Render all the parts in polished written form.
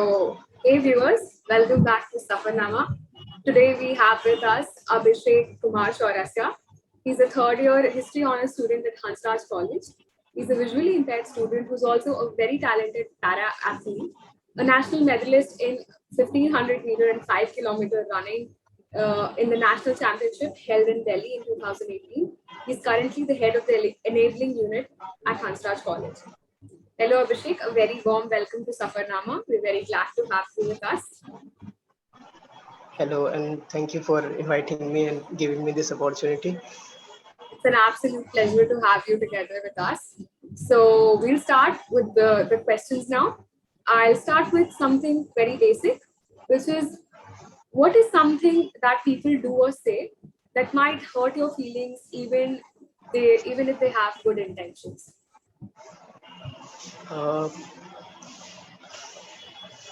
Hey viewers, welcome back to Safarnama. Today we have with us Abhishek Kumar Chaurasya. He's a third year history honors student at Hansraj College. He's a visually impaired student who's also a very talented para athlete, a national medalist in 1500 meter and 5 kilometer running in the national championship held in Delhi in 2018. He's currently the head of the enabling unit at Hansraj College. Hello, Abhishek. A very warm welcome to Safarnama. We're very glad to have you with us. Hello, and thank you for inviting me and giving me this opportunity. It's an absolute pleasure to have you together with us. So we'll start with the questions now. I'll start with something very basic, which is what is something that people do or say that might hurt your feelings even if they have good intentions?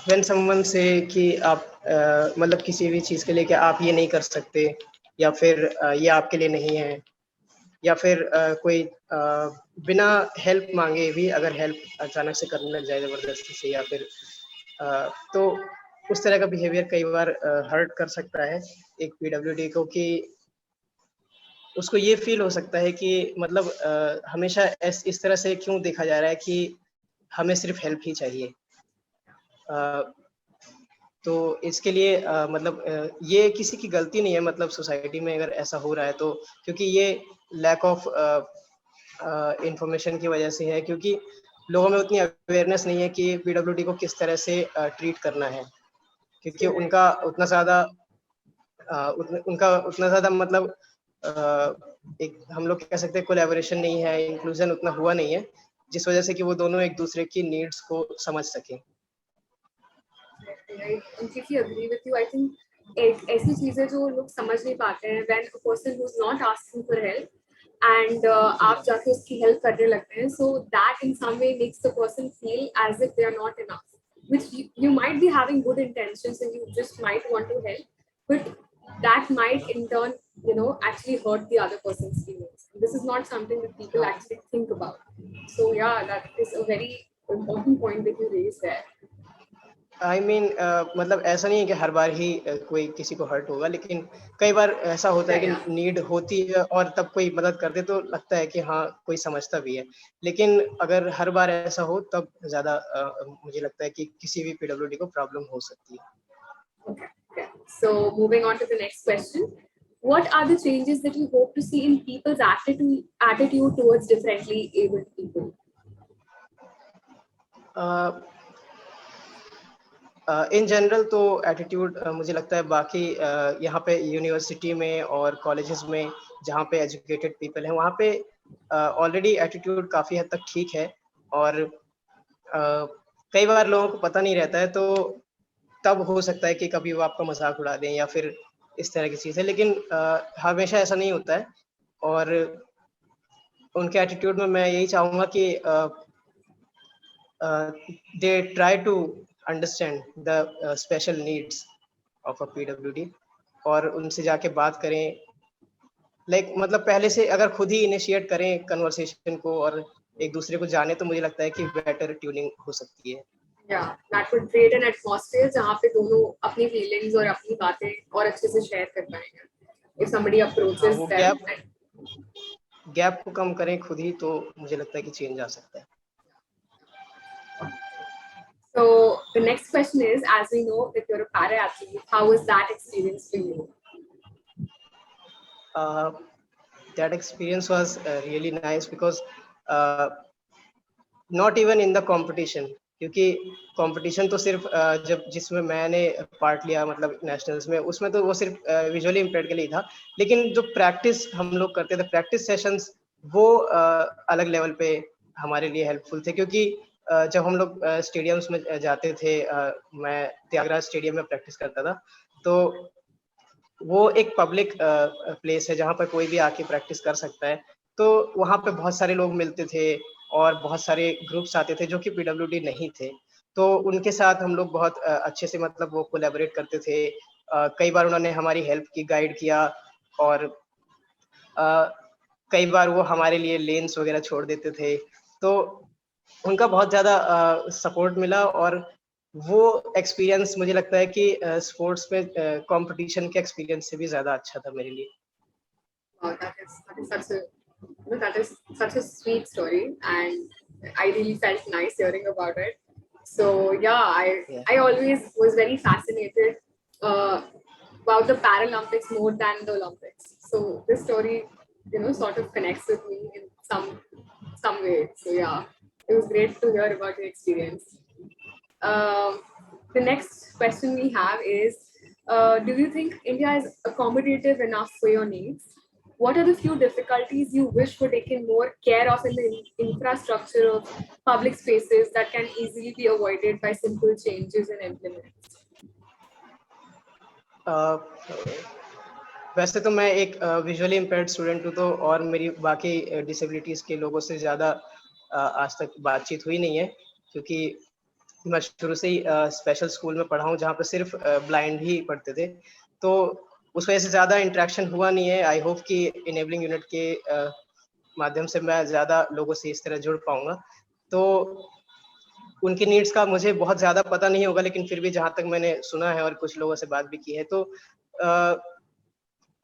When someone say कि आप मतलब किसी भी चीज़ के लिए कि आप ये नहीं कर सकते या फिर ये आपके लिए नहीं है या फिर कोई बिना हेल्प मांगे भी अगर हेल्प अचानक से करने लग जाए ज़बरदस्ती से या फिर तो उस तरह का बिहेवियर कई बार हर्ट कर सकता है एक पीडब्ल्यूडी को कि उसको ये फील हो सकता है कि मतलब हमेशा इस तरह से क्यों देखा जा रहा है कि हमें सिर्फ हेल्प ही चाहिए। तो इसके लिए मतलब ये किसी की गलती नहीं है, मतलब सोसाइटी में अगर ऐसा हो रहा है तो क्योंकि ये लैक ऑफ इंफॉर्मेशन की वजह से है, क्योंकि लोगों में उतनी अवेयरनेस नहीं है कि पीडब्ल्यूडी को किस तरह से ट्रीट करना है, क्योंकि उनका उतना ज़्यादा मतलब एक हम लोग कह सकते हैं कोलैबोरेशन नहीं है, इंक्लूजन उतना हुआ नहीं है, जिस वजह से कि वो दोनों एक दूसरे की नीड्स को समझ सकें। I completely agree with you. I think एक ऐसी चीजें जो लोग समझ नहीं पाते हैं when a person who's not asking for help and आप जाके उसकी help करने लगते हैं, so that in some way makes the person feel as if they are not enough, which you might be having good intentions and you just might want to help, but that might in turn actually hurt the other person's feelings. This is not something that people actually think about. So yeah, that is a very important point that you raised there. I mean, मतलब ऐसा नहीं है कि हर बार ही कोई किसी को hurt होगा, लेकिन कई बार ऐसा होता है कि नीड होती है और तब कोई मदद कर दे तो लगता है कि हाँ कोई समझता भी है, लेकिन अगर हर बार ऐसा हो तब ज़्यादा मुझे लगता है कि किसी भी पीडब्ल्यूडी को प्रॉब्लम हो सकती है। Okay. So moving on to the next question. What are the changes that you hope to see in people's attitude towards differently abled people? In general तो एटीट्यूड मुझे लगता है बाकी यहाँ पे यूनिवर्सिटी में और कॉलेजेस में जहाँ पे एजुकेटेड पीपल हैं वहाँ पे ऑलरेडी एटीट्यूड काफ़ी हद तक ठीक है, और कई बार लोगों को पता नहीं रहता है तो तब हो सकता है कि कभी वो आपका मजाक उड़ा दें या फिर इस तरह की चीज़ें, लेकिन हमेशा ऐसा नहीं होता है। और उनके एटीट्यूड में मैं यही चाहूँगा कि they try to understand the special needs of a PWD और उनसे जाके बात करें, मतलब पहले से अगर खुद ही इनिशिएट करें कन्वर्सेशन को और एक दूसरे को जाने, तो मुझे लगता है कि बेटर ट्यूनिंग हो सकती है। Yeah, that would create an atmosphere जहाँ पे दोनों अपनी feelings और अपनी बातें और अच्छे से share कर पाएंगे. If somebody approaches वो them, गैप को कम करें खुद ही, तो मुझे लगता है कि चेंज आ सकता है। So the next question is, as we know that you're a para athlete, how was that experience for you? That experience was really nice because not even in the competition, क्योंकि competition तो सिर्फ जब जिसमें मैंने part लिया मतलब nationals में, उसमें तो वो सिर्फ विजुअली इम्पेयर्ड के लिए था, लेकिन जो प्रैक्टिस हम लोग करते थे, प्रैक्टिस सेशंस, वो अलग लेवल पे हमारे लिए हेल्पफुल थे, क्योंकि जब हम लोग स्टेडियम्स में जाते थे, मैं त्यागराज स्टेडियम में प्रैक्टिस करता था, तो वो एक पब्लिक प्लेस है जहाँ पर कोई भी आके प्रैक्टिस कर सकता है, तो वहाँ पे बहुत सारे लोग मिलते थे और बहुत सारे ग्रुप्स आते थे जो कि पीडब्ल्यूडी नहीं थे, तो उनके साथ हम लोग बहुत अच्छे से मतलब वो कोलैबोरेट करते थे। कई बार उन्होंने हमारी हेल्प की, गाइड किया, और कई बार वो हमारे लिए लेन्स वगैरह छोड़ देते थे, तो उनका बहुत ज़्यादा सपोर्ट मिला। और वो एक्सपीरियंस मुझे लगता है कि स्पोर्ट्स में कंपटीशन के एक्सपीरियंस से भी ज़्यादा अच्छा था मेरे लिए। Wow, that is such a sweet story, and I really felt nice hearing about it. So yeah, Yeah. I always was very fascinated uh, about the Paralympics more than the Olympics. So this story, sort of connects with me in some way. So yeah, it was great to hear about your experience. Um, the next question we have is, do you think India is accommodative enough for your needs? What are the few difficulties you wish were taken more care of in the infrastructure of public spaces that can easily be avoided by simple changes in implements? वैसे तो मैं एक visually impaired student हूँ, तो और मेरी बाकी disabilities के लोगों से ज़्यादा आज तक बातचीत हुई नहीं है, क्योंकि मैं शुरू से ही स्पेशल स्कूल में पढ़ा हूँ जहाँ पे सिर्फ ब्लाइंड ही पढ़ते थे, तो उस वजह से ज़्यादा इंटरेक्शन हुआ नहीं है। आई होप कि इनेबलिंग यूनिट के माध्यम से मैं ज़्यादा लोगों से इस तरह जुड़ पाऊँगा। तो उनकी नीड्स का मुझे बहुत ज़्यादा पता नहीं होगा, लेकिन फिर भी जहाँ तक मैंने सुना है और कुछ लोगों से बात भी की है, तो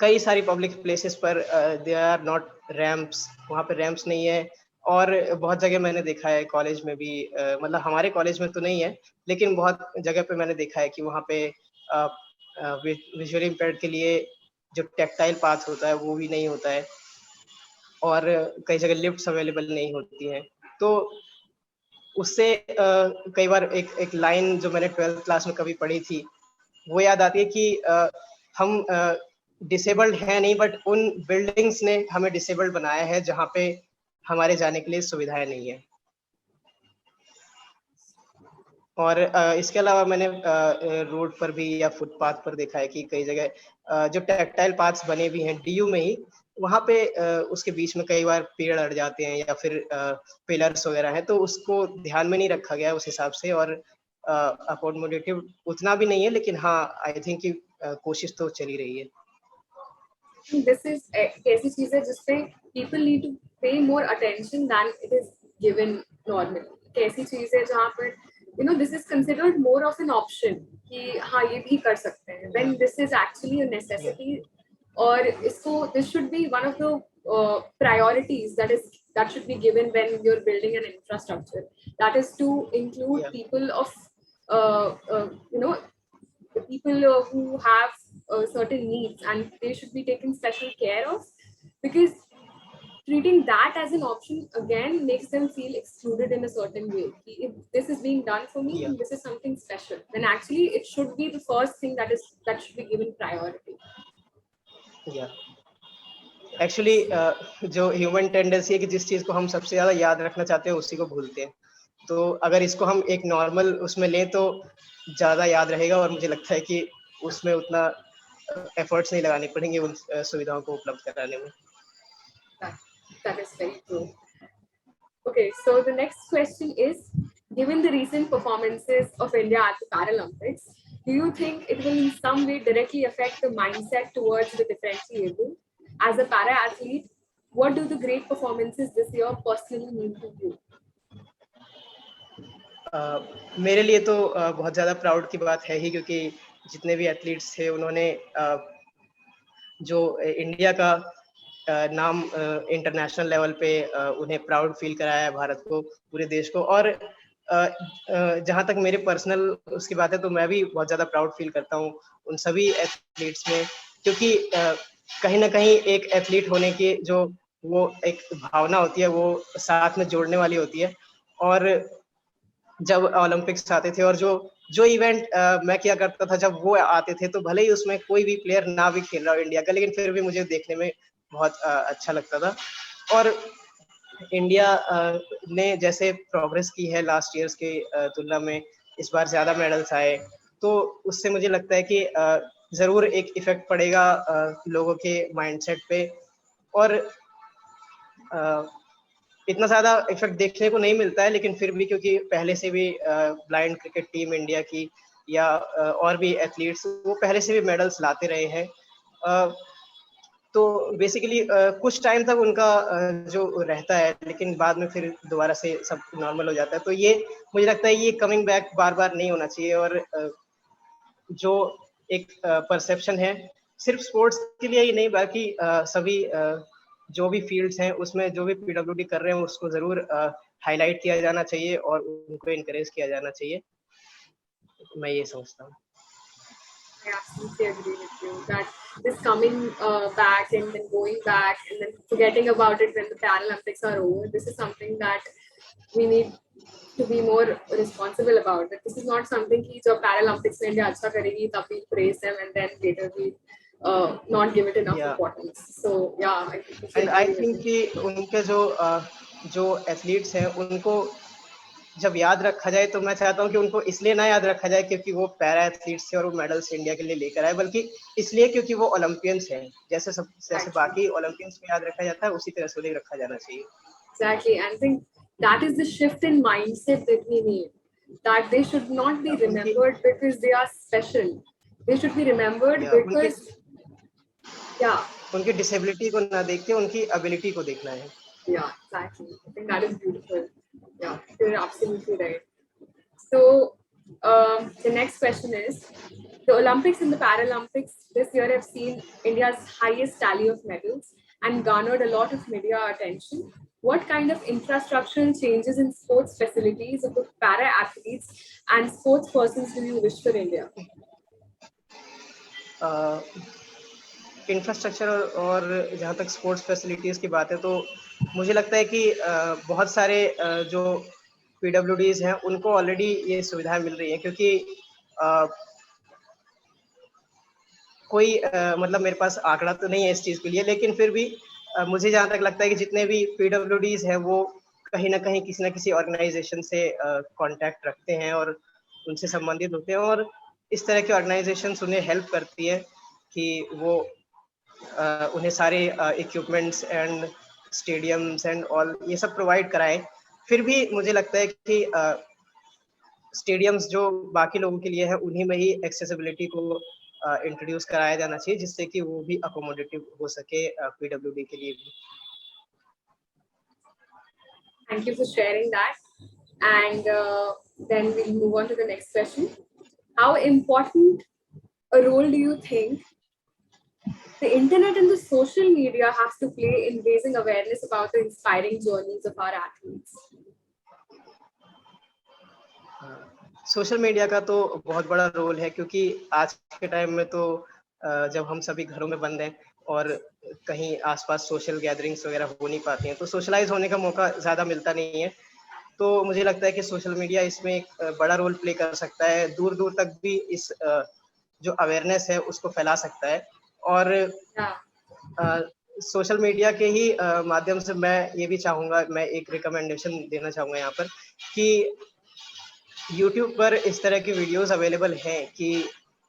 कई सारी पब्लिक प्लेसेस पर देयर आर नॉट रैंप्स, वहाँ पे रैंप्स नहीं है। और बहुत जगह मैंने देखा है कॉलेज में भी, मतलब हमारे कॉलेज में तो नहीं है, लेकिन बहुत जगह पे मैंने देखा है कि वहाँ पे विजुअली इम्पेयर्ड के लिए जो टैक्टाइल पाथ होता है वो भी नहीं होता है, और कई जगह लिफ्ट्स अवेलेबल नहीं होती हैं। तो उससे कई बार एक एक लाइन जो मैंने 12th क्लास में कभी पढ़ी थी, वो याद आती है कि हम डिसेबल्ड हैं नहीं, बट उन बिल्डिंग्स ने हमें डिसेबल्ड बनाया है जहाँ पे हमारे जाने के लिए सुविधाएं नहीं है। और इसके अलावा मैंने रोड पर भी या फुटपाथ पर देखा है कि कई जगह जो टैक्टाइल पाथ्स बने भी हैं डीयू में ही, वहाँ पे उसके बीच में कई बार पेड़ अड़ जाते हैं या फिर पिलर्स वगैरह हैं, तो उसको ध्यान में नहीं रखा गया उस हिसाब से, और अकोमोडेटिव उतना भी नहीं है, लेकिन हाँ आई थिंक कि कोशिश तो चली रही है। This is ऐसी चीज है जिसपे people need to pay more attention than it is given normally. कैसी चीज है जहाँ पर this is considered more of an option कि हाँ ये भी कर सकते हैं, when this is actually a necessity. और इसको this should be one of the priorities that should be given when you're building an infrastructure, that is to include people of the people who have certain needs, and they should be taken special care of, because treating that as an option again makes them feel excluded in a certain way. If this is being done for me, then this is something special, then actually it should be the first thing that should be given priority. Actually जो human tendency है कि जिस चीज को हम सबसे ज्यादा याद रखना चाहते हैं उसी को भूलते हैं, तो अगर इसको हम एक नॉर्मल उसमें लें तो ज्यादा याद रहेगा, और मुझे लगता है कि उसमें उतना एफर्ट्स नहीं लगाने पड़ेंगे उन सुविधाओं को उपलब्ध कराने में। That is very true. Okay, so the next question is, given the recent performances of India at the Paralympics, do you think it will in some way directly affect the mindset towards the differentially able? As a para-athlete, what do the great performances this year personally mean to you? मेरे लिए तो बहुत ज़्यादा proud की बात है ही, क्योंकि जितने भी एथलीट्स थे उन्होंने जो इंडिया का नाम इंटरनेशनल लेवल पे उन्हें प्राउड फील कराया है, भारत को, पूरे देश को। और जहाँ तक मेरे पर्सनल उसकी बात है, तो मैं भी बहुत ज़्यादा प्राउड फील करता हूँ उन सभी एथलीट्स में, क्योंकि कहीं ना कहीं एक एथलीट होने की जो वो एक भावना होती है वो साथ में जोड़ने वाली होती है। और जब ओलंपिक्स आते थे और जो जो इवेंट मैं किया करता था जब वो आते थे, तो भले ही उसमें कोई भी प्लेयर ना भी खेल रहा हो इंडिया का, लेकिन फिर भी मुझे देखने में बहुत अच्छा लगता था। और इंडिया ने जैसे प्रोग्रेस की है लास्ट ईयर्स के तुलना में, इस बार ज़्यादा मेडल्स आए, तो उससे मुझे लगता है कि ज़रूर एक इफेक्ट पड़ेगा लोगों के माइंडसेट पे। और इतना ज़्यादा इफेक्ट देखने को नहीं मिलता है, लेकिन फिर भी क्योंकि पहले से भी ब्लाइंड क्रिकेट टीम इंडिया की या और भी एथलीट्स वो पहले से भी मेडल्स लाते रहे हैं, तो बेसिकली कुछ टाइम तक उनका जो रहता है, लेकिन बाद में फिर दोबारा से सब नॉर्मल हो जाता है। तो ये मुझे लगता है ये कमिंग बैक बार-बार नहीं होना चाहिए। और जो एक परसेप्शन है सिर्फ स्पोर्ट्स के लिए ही नहीं, बाकी सभी जो भी फील्ड्स हैं उसमें जो भी पीडब्ल्यूडी कर रहे हैं उसको ज़रूर हाईलाइट किया जाना चाहिए और उनको एनकरेज किया जाना चाहिए। मैं ये समझता हूँ। I absolutely agree with you that this coming back and then going back and then forgetting about it when the Paralympics are over, this is something that we need to be more responsible about it. This is not something कि जब Paralympics में India अच्छा करेगी तब we praise them and then later we not give it enough Yeah. importance. So yeah, I completely and I agree with think you. कि उनके जो athletes हैं उनको जब याद रखा जाए तो मैं चाहता हूँ कि उनको इसलिए ना याद रखा जाए क्योंकि वो पैरा एथलीट्स थे और वो मेडल्स इंडिया के लिए लेकर आए, बल्कि इसलिए क्योंकि वो ओलंपियंस हैं। जैसे Exactly. बाकी ओलंपियंस को याद रखा जाता है उसी तरह से उन्हें रखा जाना चाहिए। Exactly. And I think that is the shift in mindset that we need. That they should not be उनकी remembered because they are special. They should be remembered या because, yeah, उनकी डिसेबिलिटी को ना देख के उनकी एबिलिटी को देखना है। yeah, exactly. I think that is beautiful. Yeah, you're absolutely right. So, the next question is, the Olympics and the Paralympics this year have seen India's highest tally of medals and garnered a lot of media attention. What kind of infrastructural changes in sports facilities of the para athletes and sports persons do you wish for India? Infrastructure और जहाँ तक sports facilities की बात है तो मुझे लगता है कि बहुत सारे जो पीडब्ल्यूडीज़ हैं उनको ऑलरेडी ये सुविधाएं मिल रही हैं, क्योंकि कोई मतलब मेरे पास आंकड़ा तो नहीं है इस चीज़ के लिए, लेकिन फिर भी मुझे जहाँ तक लगता है कि जितने भी पीडब्ल्यूडीज़ हैं वो कहीं न किसी ऑर्गेनाइजेशन से कॉन्टैक्ट रखते हैं और उनसे संबंधित होते हैं, और इस तरह की ऑर्गेनाइजेशंस उन्हें हेल्प करती है कि वो उन्हें सारे equipments and stadiums and all ये सब प्रोवाइड कराएं। फिर भी मुझे लगता है कि स्टेडियम्स जो बाकी लोगों के लिए है उन्हीं में ही एक्सेसिबिलिटी को इंट्रोड्यूस कराया जाना चाहिए, जिससे कि वो भी अकोमोडेटिव हो सके पीडब्ल्यूडी के लिए भी। Thank you for sharing that. And then we'll move on to the next question. How important a role do you think the internet and the social media has to play in raising awareness about the inspiring journeys of our athletes? Social media का तो बहुत बड़ा role है, क्योंकि आज के time में तो जब हम सभी घरों में बंद हैं और कहीं आसपास सोशल गैदरिंग्स वगैरह हो नहीं पाती हैं तो सोशलाइज होने का मौका ज़्यादा मिलता नहीं है। तो मुझे लगता है कि सोशल मीडिया इसमें एक बड़ा रोल प्ले कर सकता है, दूर दूर तक भी इस जो अवेयरनेस है उसको फैला सकता है। और सोशल मीडिया के ही माध्यम से मैं ये भी चाहूँगा, मैं एक रिकमेंडेशन देना चाहूँगा यहाँ पर कि यूट्यूब पर इस तरह की वीडियोस अवेलेबल हैं कि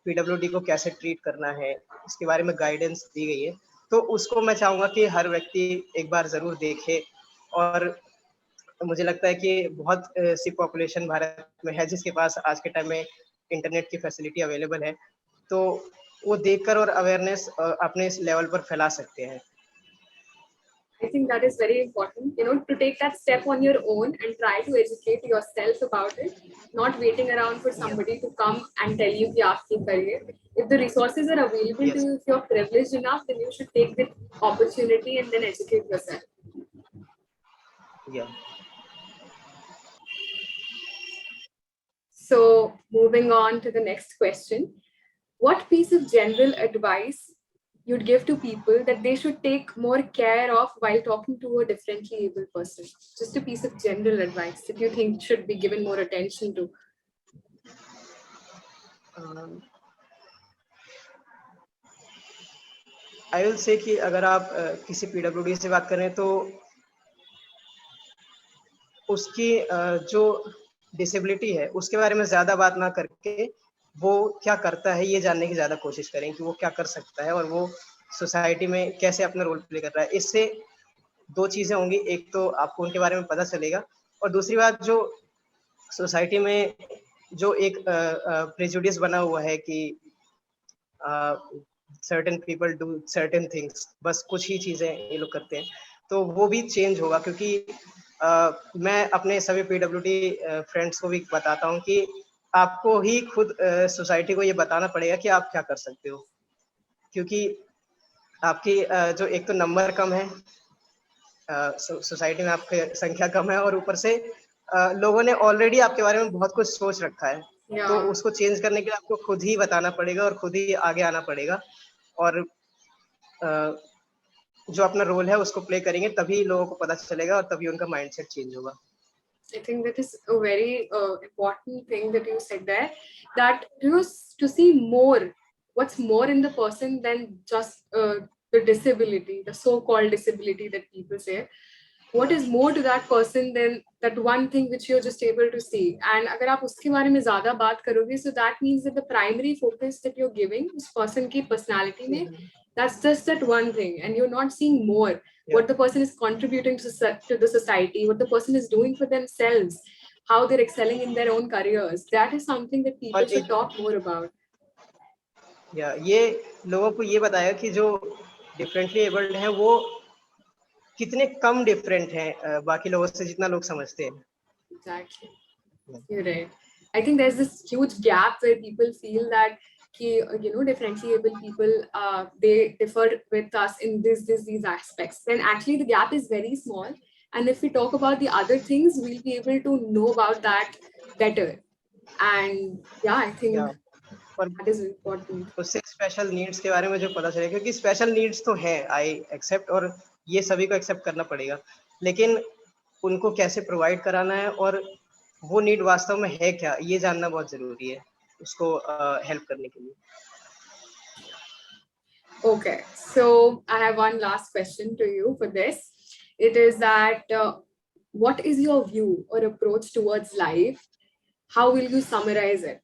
पीडब्ल्यूडी को कैसे ट्रीट करना है, इसके बारे में गाइडेंस दी गई है। तो उसको मैं चाहूँगा कि हर व्यक्ति एक बार ज़रूर देखे। और मुझे लगता है कि बहुत सी पॉपुलेशन भारत में है जिसके पास आज के टाइम में इंटरनेट की फैसिलिटी अवेलेबल है, तो वो देखकर और अवेयरनेस अपने इस लेवल पर फैला सकते हैं। I think that is very important, to take that step on your own and try to educate yourself about it, not waiting around for somebody to come and tell you कि आप ये करिए. If the resources are available to you, if you're privileged enough, then you should take the opportunity and then educate yourself. Yeah. So moving on to the next question, what piece of general advice you'd give to people that they should take more care of while talking to a differently able person? Just a piece of general advice that you think should be given more attention to. I will say कि अगर आप किसी PWD से बात करें तो उसकी जो डिसेबिलिटी है उसके बारे में ज़्यादा बात ना करके वो क्या करता है ये जानने की ज़्यादा कोशिश करें कि वो क्या कर सकता है और वो सोसाइटी में कैसे अपना रोल प्ले कर रहा है। इससे दो चीज़ें होंगी, एक तो आपको उनके बारे में पता चलेगा और दूसरी बात जो सोसाइटी में जो एक प्रेजुडिस बना हुआ है कि certain people do certain things, बस कुछ ही चीजें ये लोग करते हैं, तो वो भी चेंज होगा। क्योंकि मैं अपने सभी पीडब्ल्यूडी फ्रेंड्स को भी बताता हूँ कि आपको ही खुद सोसाइटी को ये बताना पड़ेगा कि आप क्या कर सकते हो, क्योंकि आपकी जो एक तो नंबर कम है, सोसाइटी में आपकी संख्या कम है, और ऊपर से लोगों ने ऑलरेडी आपके बारे में बहुत कुछ सोच रखा है, तो Yeah. उसको चेंज करने के लिए आपको खुद ही बताना पड़ेगा और खुद ही आगे आना पड़ेगा, और जो अपना रोल है उसको प्ले करेंगे, तभी लोगों को पता चलेगा और तभी उनका माइंडसेट चेंज होगा। I think that is a very important thing that you said there, that to see more, what's more in the person than just the disability, the so-called disability that people say. What is more to that person than that one thing which you're just able to see? And अगर आप उसके बारे में ज़्यादा बात करोगे, so that means that the primary focus that you're giving उस person की personality में, that's just that one thing, and you're not seeing more. What the person is contributing to the society, what the person is doing for themselves, how they're excelling in their own careers. That is something that people और should talk more about. ये लोगों को ये बताया कि जो differently abled हैं वो कितने कम डिफरेंट हैं बाकी लोगों से, जितना लोग समझते हैं। Exactly. You're right. I think there's this huge gap where people feel that differently able people they differ with us in these aspects. Then actually the gap is very small, and if we talk about the other things, we'll be able to know about that better. And yeah, I think और that is important. उससे special needs के बारे में जो पता चले, क्योंकि special needs तो है, आई एक्सेप्ट, और ये सभी को एक्सेप्ट करना पड़ेगा, लेकिन उनको कैसे प्रोवाइड कराना है और वो नीड वास्तव में है क्या, ये जानना बहुत जरूरी है उसको हेल्प करने के लिए। Okay, so I have one last question to you for this. It is that what is your view or approach towards life? How will you summarize it?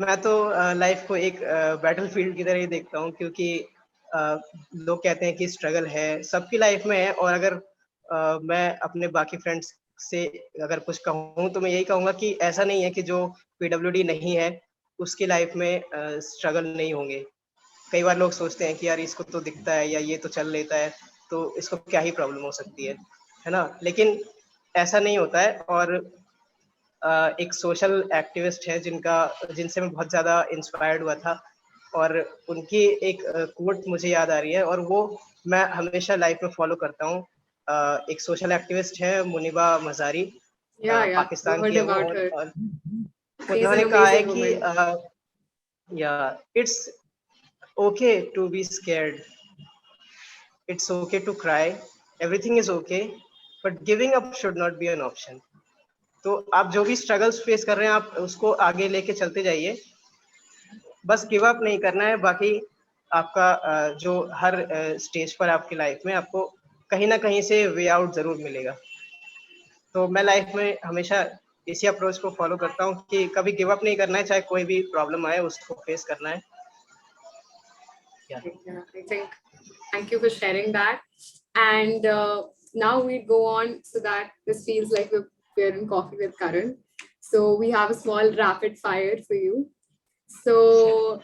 मैं तो लाइफ को एक बैटल फील्ड की तरह ही देखता हूँ, क्योंकि लोग कहते हैं कि स्ट्रगल है, सबकी लाइफ में है, और अगर मैं अपने बाकी फ्रेंड्स से अगर कुछ कहूँ तो मैं यही कहूँगा कि ऐसा नहीं है कि जो पीडब्ल्यूडी नहीं है उसकी लाइफ में स्ट्रगल नहीं होंगे। कई बार लोग सोचते हैं कि यार इसको तो दिखता है या ये तो चल लेता है, तो इसको क्या ही प्रॉब्लम हो सकती है ना, लेकिन ऐसा नहीं होता है। और एक सोशल एक्टिविस्ट है जिनसे मैं बहुत ज़्यादा इंस्पायर्ड हुआ था, और उनकी एक कोट मुझे याद आ रही है, और वो मैं हमेशा लाइफ में फॉलो करता हूँ। एक सोशल एक्टिविस्ट है मुनीबा मज़ारी, पाकिस्तान की है वो, और उन्होंने कहा है कि या it's okay to be scared, it's okay to cry, everything is okay, but giving up should not be an option. तो आप जो भी स्ट्रगल्स फेस कर रहे हैं आप उसको आगे लेके चलते जाइए, बस गिव अप नहीं करना है। बाकी आपका जो हर स्टेज पर आपकी लाइफ में आपको कहीं ना कहीं से वे आउट जरूर मिलेगा। तो मैं लाइफ में हमेशा इसी अप्रोच को फॉलो करता हूँ कि कभी गिव अप नहीं करना है, चाहे कोई भी प्रॉब्लम आए उसको फेस करना है। Yeah, I think thank you for sharing that. And now we go on so that this feels like we're in Coffee with Karan. So we have a small rapid fire for you. So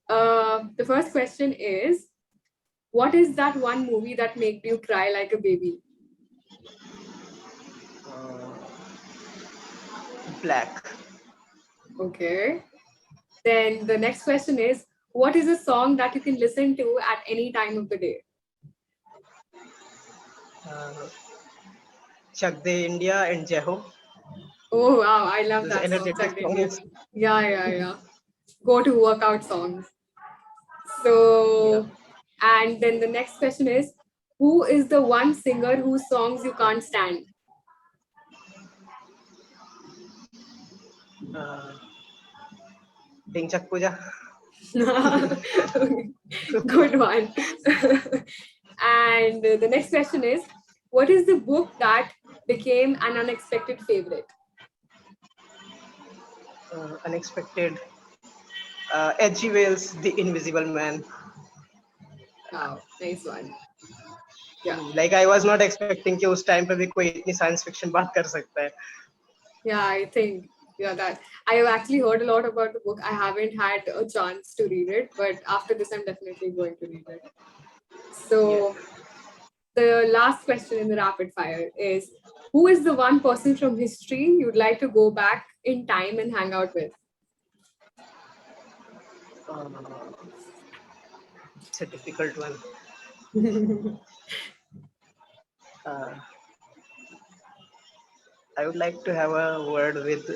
the first question is, what is that one movie that made you cry like a baby? Black. Okay. Then the next question is, what is a song that you can listen to at any time of the day? Chak De India and Jeho. Oh wow, I love Those that song. energetic Chak De India. songs. Yeah. Go to workout songs. So, and then the next question is, who is the one singer whose songs you can't stand? Dingchak Puja. Good one. And the next question is, what is the book that became an unexpected favorite? Unexpected. H.G. Wells, The Invisible Man. Wow, nice one. Yeah. Like I was not expecting कि उस time पे भी कोई इतनी science fiction बात कर सकता है. Yeah, I think Yeah, that I have actually heard a lot about the book. I haven't had a chance to read it, but after this, I'm definitely going to read it. So, the last question in the rapid fire is, who is the one person from history you'd like to go back in time and hang out with? It's a difficult one. I would like to have a word with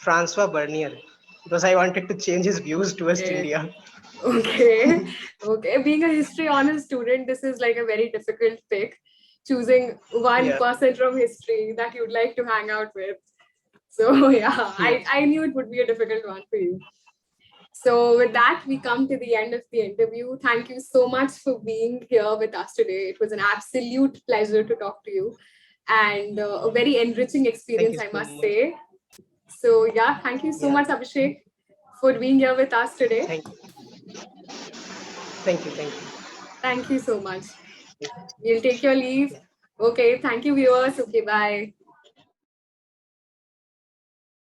Francois Bernier, because I wanted to change his views towards Okay. India. Okay. Okay. Being a history honors student, this is like a very difficult pick. Choosing one Yeah. person from history that you'd like to hang out with. So yeah, I knew it would be a difficult one for you. So with that, we come to the end of the interview. Thank you so much for being here with us today. It was an absolute pleasure to talk to you, and a very enriching experience, I Thank you must so much. say. So yeah, thank you so Yeah. much, Abhishek, for being here with us today. Thank you. Thank you. Thank you. Thank you so much. We'll take your leave. Okay, thank you, viewers. Okay, bye.